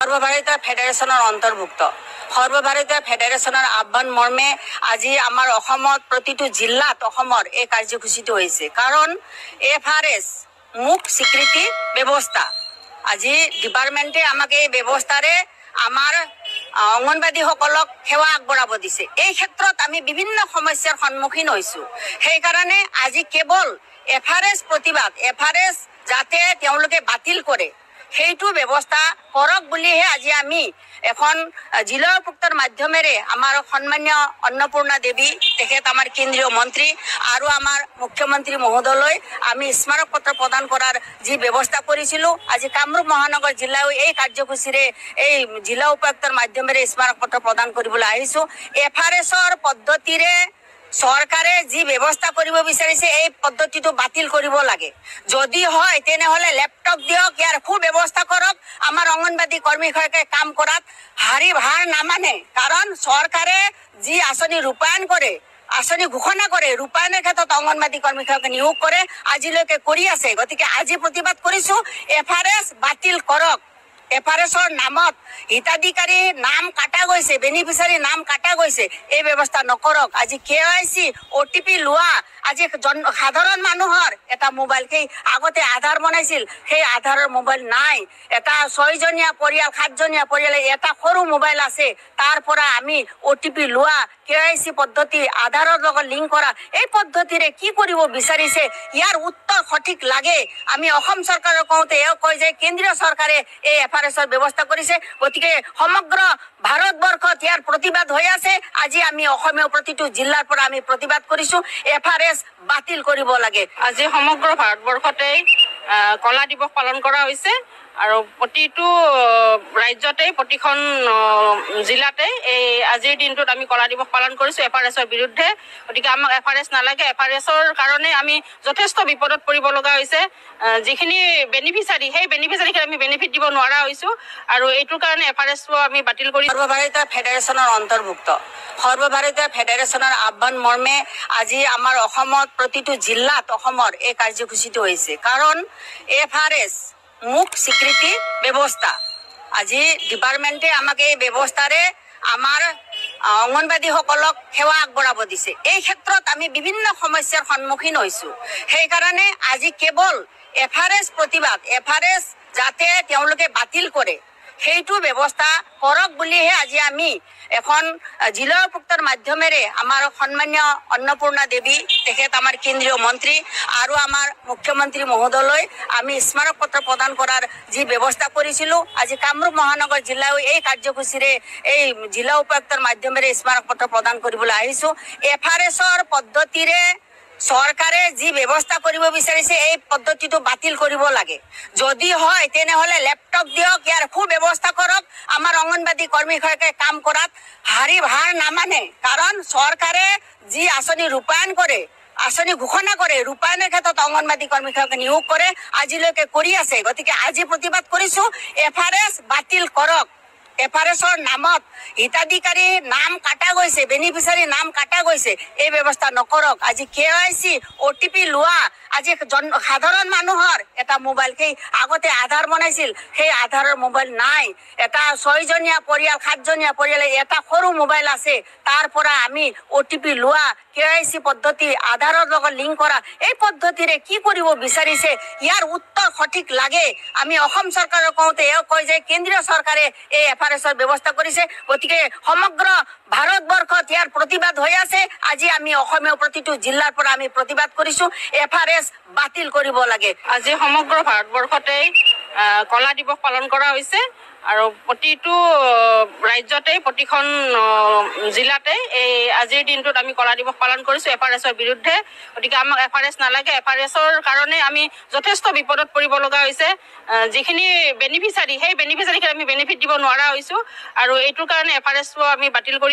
সৰ্বভাৰতীয় ফেডাৰেশনেৰ অন্তৰ্ভুক্ত সৰ্বভাৰতীয় ফেডাৰেশনেৰ আহ্বান মৰ্মে আজি আমাৰ অসমত প্ৰতিটো জিলাত অসমৰ এই কাৰ্যসূচীটো হৈছে কাৰণ FRS মুখ স্বীকৃতি ব্যৱস্থা আজি ডিপাৰ্টমেণ্টে আমাক এই ব্যৱস্থাৰে আমাৰ অঙ্গনবাদীসকলক সেৱা আগবঢ়াব দিছে। এই ক্ষেত্ৰত আমি বিভিন্ন সমস্যাৰ সন্মুখীন হৈছো। সেইকাৰণে আজি কেৱল FRS প্ৰতিবাদ FRS যাতে তেওঁলোকে বাতিল কৰে সেইটো ব্যৱস্থা কৰক বুলিহে আজি আমি এখন জিলা উপায়ুক্তৰ মাধ্যমেৰে আমাৰ সন্মানীয় অন্নপূৰ্ণা দেৱী তেখেত আমাৰ কেন্দ্ৰীয় মন্ত্ৰী আৰু আমাৰ মুখ্যমন্ত্ৰী মহোদয়লৈ আমি স্মাৰক পত্ৰ প্ৰদান কৰাৰ যি ব্যৱস্থা কৰিছিলো আজি কামৰূপ মহানগৰ জিলাও এই কাৰ্যসূচীৰে এই জিলা উপায়ুক্তৰ মাধ্যমেৰে স্মাৰক পত্ৰ প্ৰদান কৰিবলৈ আহিছো। FRSৰ পদ্ধতিৰে চৰকাৰে যি ব্যৱস্থা কৰিব বিচাৰিছে এই পদ্ধতিটো বাতিল কৰিব লাগে। যদি হয় তেনেহলে ল্যাপটপ দিয়ক, ইয়াৰ সুব্যৱস্থা কৰক। আমাৰ অঙ্গনবাদী কৰ্মীসকলে কাম কৰাত হাৰি নামানে, কাৰণ চৰকাৰে যি আঁচনি ৰূপায়ণ কৰে আঁচনি ঘোষণা কৰে ৰূপায়ণৰ ক্ষেত্ৰত অঙ্গনবাদী কৰ্মীসকলক নিয়োগ কৰে আজিলৈকে কৰি আছে। গতিকে আজি প্ৰতিবাদ কৰিছো FRS বাতিল কৰক। FRSৰ নামত হিতাধিকাৰী নাম কাটা গৈছে, বেনিফিচিয়াৰী নাম কাটা গৈছে, এই ব্যৱস্থা নকৰক। আজি KYC OTP লোৱা আজি সাধাৰণ মানুহৰ এটা মোবাইল, সেই আগতে আধাৰ বনাইছিল সেই আধাৰৰ মোবাইল নাই। এটা 6জনীয়া পৰিয়াল 7জনীয়া পৰিয়ালে এটা সৰু মোবাইল আছে, তাৰ পৰা আমি OTP লোৱা KYC পদ্ধতি আধাৰৰ লগত লিংক কৰা এই পদ্ধতিৰে কি কৰিব বিচাৰিছে ইয়াৰ উত্তৰ সঠিক লাগে। আমি অসম চৰকাৰক কওঁতে এও কয় যে কেন্দ্ৰীয় চৰকাৰে এই FRSৰ ব্যৱস্থা কৰিছে। গতিকে সমগ্ৰ ভাৰতবৰ্ষত ইয়াৰ প্ৰতিবাদ হৈ আছে। আজি আমি অসমীয়া প্ৰতিটো জিলাৰ পৰা আমি প্ৰতিবাদ কৰিছো FRS বাতিল কৰিব লাগে। আজি সমগ্ৰ ভাৰতবৰ্ষতে কলা দিৱস পালন কৰা হৈছে আৰু প্ৰতিটো ৰাজ্যতে প্ৰতিখন জিলাতে এই আজিৰ দিনটোত আমি কলা দিৱস পালন কৰিছো FRSৰ বিৰুদ্ধে। গতিকে আমাক FRS নালাগে। FRSৰ কাৰণে আমি যথেষ্ট বিপদত পৰিব লগা হৈছে। যিখিনি বেনিফিচিয়াৰী সেই বেনিফিচিয়াৰীক আমি বেনিফিট দিব নোৱাৰা হৈছো আৰু এইটোৰ কাৰণে FRSটো আমি বাতিল কৰি সৰ্বভাৰতীয় ফেডাৰেশনৰ অন্তৰ্ভুক্ত সৰ্বভাৰতীয় ফেডাৰেশনৰ আহ্বান মৰ্মে আজি আমাৰ অসমত প্ৰতিটো জিলাত অসমৰ এই কাৰ্যসূচীটো হৈছে কাৰণ FRS মুখ স্বীকৃতি ব্যৱস্থা আজি ডিপাৰ্টমেণ্টে আমাক এই ব্যৱস্থাৰে আমাৰ অঙ্গনবাদীসকলক সেৱা আগবঢ়াব দিছে। এই ক্ষেত্ৰত আমি বিভিন্ন সমস্যাৰ সন্মুখীন হৈছো। সেইকাৰণে আজি কেৱল FRS প্ৰতিবাদ FRS যাতে তেওঁলোকে বাতিল কৰে সেইটো ব্যৱস্থা কৰক বুলিহে আজি আমি এখন জিলা উপায়ুক্তৰ মাধ্যমেৰে আমাৰ সন্মানীয় অন্নপূৰ্ণা দেৱী তেখেত আমাৰ কেন্দ্ৰীয় মন্ত্ৰী আৰু আমাৰ মুখ্যমন্ত্ৰী মহোদয়লৈ আমি স্মাৰক পত্ৰ প্ৰদান কৰাৰ যি ব্যৱস্থা কৰিছিলো আজি কামৰূপ মহানগৰ জিলাও এই কাৰ্যসূচীৰে এই জিলা উপায়ুক্তৰ মাধ্যমেৰে স্মাৰক পত্ৰ প্ৰদান কৰিবলৈ আহিছো। FRSৰ পদ্ধতিৰে চৰকাৰে যি ব্যৱস্থা কৰিব বিচাৰিছে এই পদ্ধতিটো বাতিল কৰিব লাগে। যদি হয় তেনেহলে ল্যাপটপ দিয়ক, ইয়াৰ সুব্যৱস্থা কৰক। আমাৰ অঙ্গনবাদী কৰ্মীসকলে কাম কৰাত হাৰি নামানে, কাৰণ চৰকাৰে যি আঁচনি ৰূপায়ণ কৰে আঁচনি ঘোষণা কৰে ৰূপায়ণৰ ক্ষেত্ৰত অঙ্গনবাদী কৰ্মীসকলক নিয়োগ কৰে আজিলৈকে কৰি আছে। গতিকে আজি প্ৰতিবাদ কৰিছো FRS বাতিল কৰক। FRSৰ নামত হিতাধিকাৰী নাম কাটা গৈছে, বেনিফিচিয়াৰী নাম কাটা গৈছে, এই ব্যৱস্থা নকৰক। আজি KYC OTP লোৱা আজি সাধাৰণ মানুহৰ এটা মোবাইল, সেই আগতে আধাৰ বনাইছিল সেই আধাৰৰ মোবাইল নাই। এটা 6জনীয়া পৰিয়াল 7জনীয়া পৰিয়ালে এটা সৰু মোবাইল আছে, তাৰ পৰা আমি OTP লোৱা KYC পদ্ধতি আধাৰৰ লগত লিংক কৰা এই পদ্ধতিৰে কি কৰিব বিচাৰিছে ইয়াৰ উত্তৰ সঠিক লাগে। আমি অসম চৰকাৰক কওঁতে এও কয় যে কেন্দ্ৰীয় চৰকাৰে এই FRSৰ ব্যৱস্থা কৰিছে। গতিকে সমগ্ৰ ভাৰতবৰ্ষত ইয়াৰ প্ৰতিবাদ হৈ আছে। আজি আমি অসমীয়া প্ৰতিটো জিলাৰ পৰা আমি প্ৰতিবাদ কৰিছো FRS বাতিল কৰিব লাগে। আজি সমগ্ৰ ভাৰতবৰ্ষতে কলা দিৱস পালন কৰা হৈছে আৰু প্ৰতিটো ৰাজ্যতে প্ৰতিখন জিলাতে এই আজিৰ দিনটোত আমি কলা দিৱস পালন কৰিছো FRSৰ বিৰুদ্ধে। গতিকে আমাক FRS নালাগে। FRSৰ কাৰণে আমি যথেষ্ট বিপদত পৰিব লগা হৈছে। যিখিনি বেনিফিচিয়াৰী সেই বেনিফিচিয়াৰীক আমি বেনিফিট দিব নোৱাৰা হৈছো আৰু এইটোৰ কাৰণে FRSটো আমি বাতিল কৰি